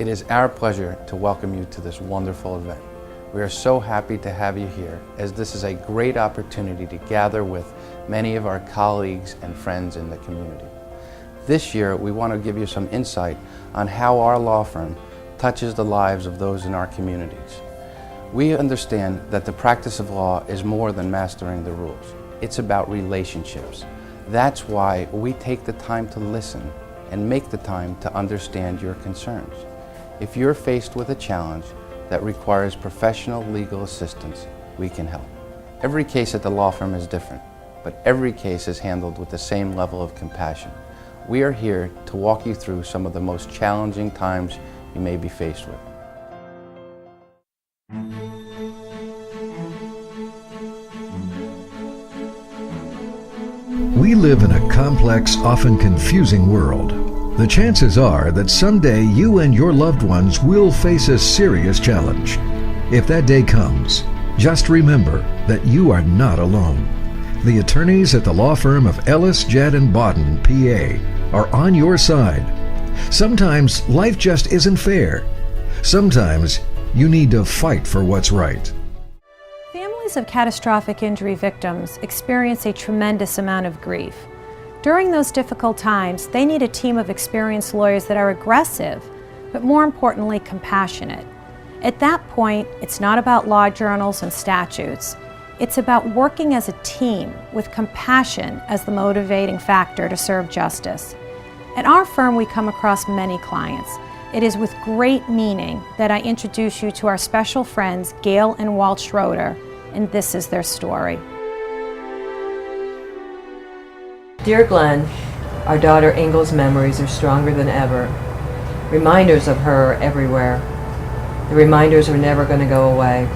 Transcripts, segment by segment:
It is our pleasure to welcome you to this wonderful event. We are so happy to have you here, as this is a great opportunity to gather with many of our colleagues and friends in the community. This year, we want to give you some insight on how our law firm touches the lives of those in our communities. We understand that the practice of law is more than mastering the rules. It's about relationships. That's why we take the time to listen and make the time to understand your concerns. If you're faced with a challenge that requires professional legal assistance, we can help. Every case at the law firm is different, but every case is handled with the same level of compassion. We are here to walk you through some of the most challenging times you may be faced with. We live in a complex, often confusing world. The chances are that someday you and your loved ones will face a serious challenge. If that day comes, just remember that you are not alone. The attorneys at the law firm of Ellis, Jedd & Bodden, PA, are on your side. Sometimes life just isn't fair. Sometimes you need to fight for what's right. Families of catastrophic injury victims experience a tremendous amount of grief. During those difficult times, they need a team of experienced lawyers that are aggressive, but more importantly, compassionate. At that point, it's not about law journals and statutes. It's about working as a team with compassion as the motivating factor to serve justice. At our firm, we come across many clients. It is with great meaning that I introduce you to our special friends, Gail and Walt Schroeder, and this is their story. Dear Glenn, our daughter Ingal's memories are stronger than ever. Reminders of her are everywhere. The reminders are never going to go away.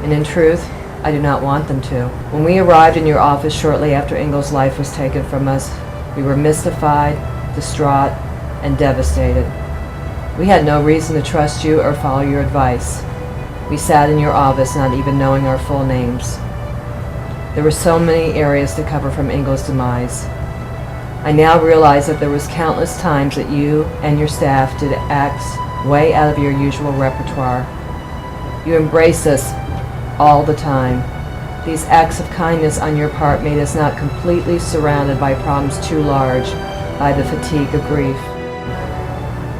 And in truth, I do not want them to. When we arrived in your office shortly after Ingal's life was taken from us, we were mystified, distraught, and devastated. We had no reason to trust you or follow your advice. We sat in your office not even knowing our full names. There were so many areas to cover from Ingal's demise. I now realize that there was countless times that you and your staff did acts way out of your usual repertoire. You embraced us all the time. These acts of kindness on your part made us not completely surrounded by problems too large by the fatigue of grief.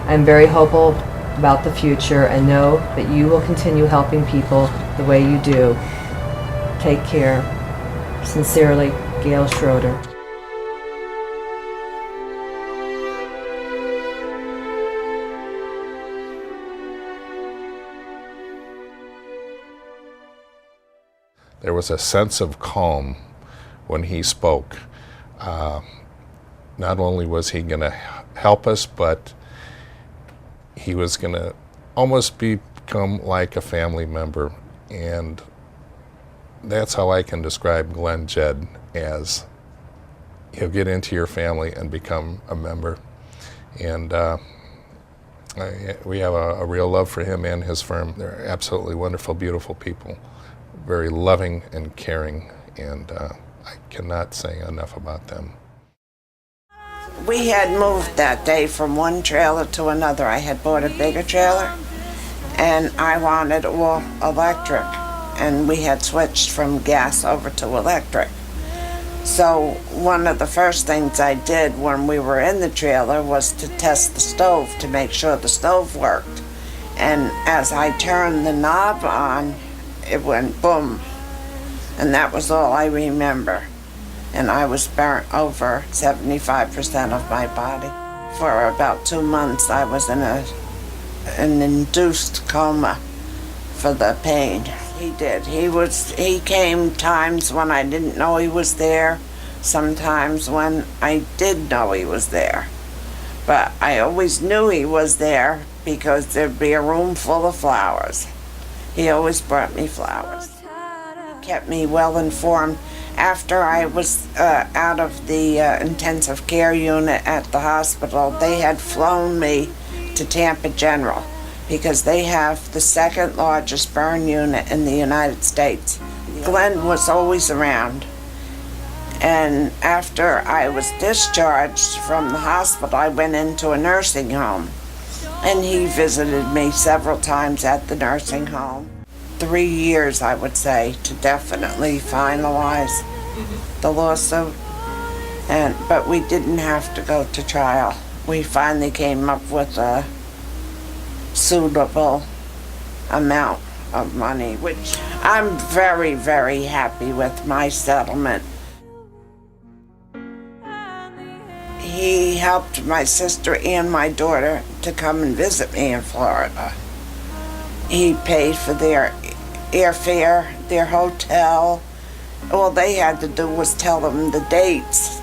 I am very hopeful about the future and know that you will continue helping people the way you do. Take care. Sincerely, Gail Schroeder. There was a sense of calm when he spoke. Not only was he going to help us, but he was going to almost become like a family member. And that's how I can describe Glenn Jedd, as he'll get into your family and become a member. And we have a real love for him and his firm. They're absolutely wonderful, beautiful people, very loving and caring, and I cannot say enough about them. We had moved that day from one trailer to another. I had bought a bigger trailer, and I wanted all electric. And we had switched from gas over to electric. So one of the first things I did when we were in the trailer was to test the stove to make sure the stove worked. And as I turned the knob on, it went boom. And that was all I remember. And I was burnt over 75% of my body. For about 2 months I was in an induced coma for the pain. He did. He came times when I didn't know he was there, sometimes when I did know he was there. But I always knew he was there because there'd be a room full of flowers. He always brought me flowers. He kept me well informed. After I was out of the intensive care unit at the hospital, they had flown me to Tampa General, because they have the second largest burn unit in the United States. Glenn was always around. And after I was discharged from the hospital, I went into a nursing home. and he visited me several times at the nursing home. 3 years, I would say, to definitely finalize the lawsuit. But we didn't have to go to trial. We finally came up with a suitable amount of money, which I'm very, very happy with my settlement. He helped my sister and my daughter to come and visit me in Florida. He paid for their airfare, their hotel. All they had to do was tell them the dates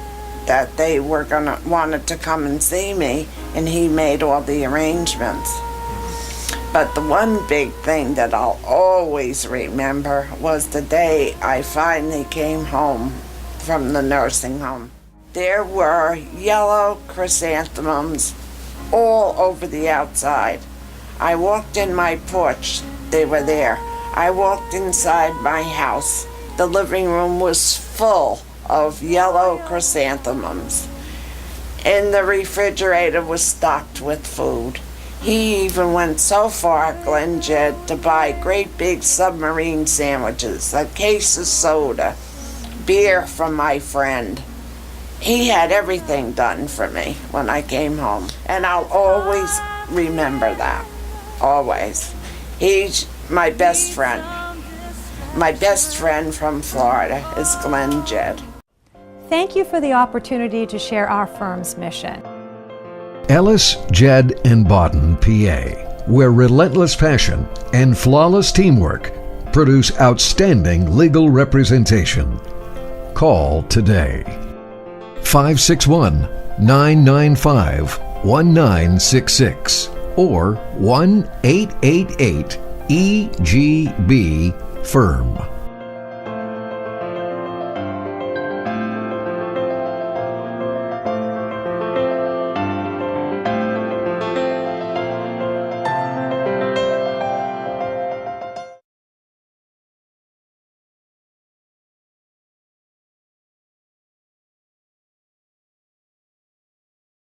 that they were wanted to come and see me, and he made all the arrangements. But the one big thing that I'll always remember was the day I finally came home from the nursing home. There were yellow chrysanthemums all over the outside. I walked in my porch, they were there. I walked inside my house. The living room was full of yellow chrysanthemums. And the refrigerator was stocked with food. He even went so far, Glenn Jed, to buy great big submarine sandwiches, a case of soda, beer from my friend. He had everything done for me when I came home, and I'll always remember that, always. He's my best friend. My best friend from Florida is Glenn Jed. Thank you for the opportunity to share our firm's mission. Ellis, Jed, and Bodden, PA, where relentless passion and flawless teamwork produce outstanding legal representation. Call today. 561-995-1966 or 1-888-EGB-FIRM.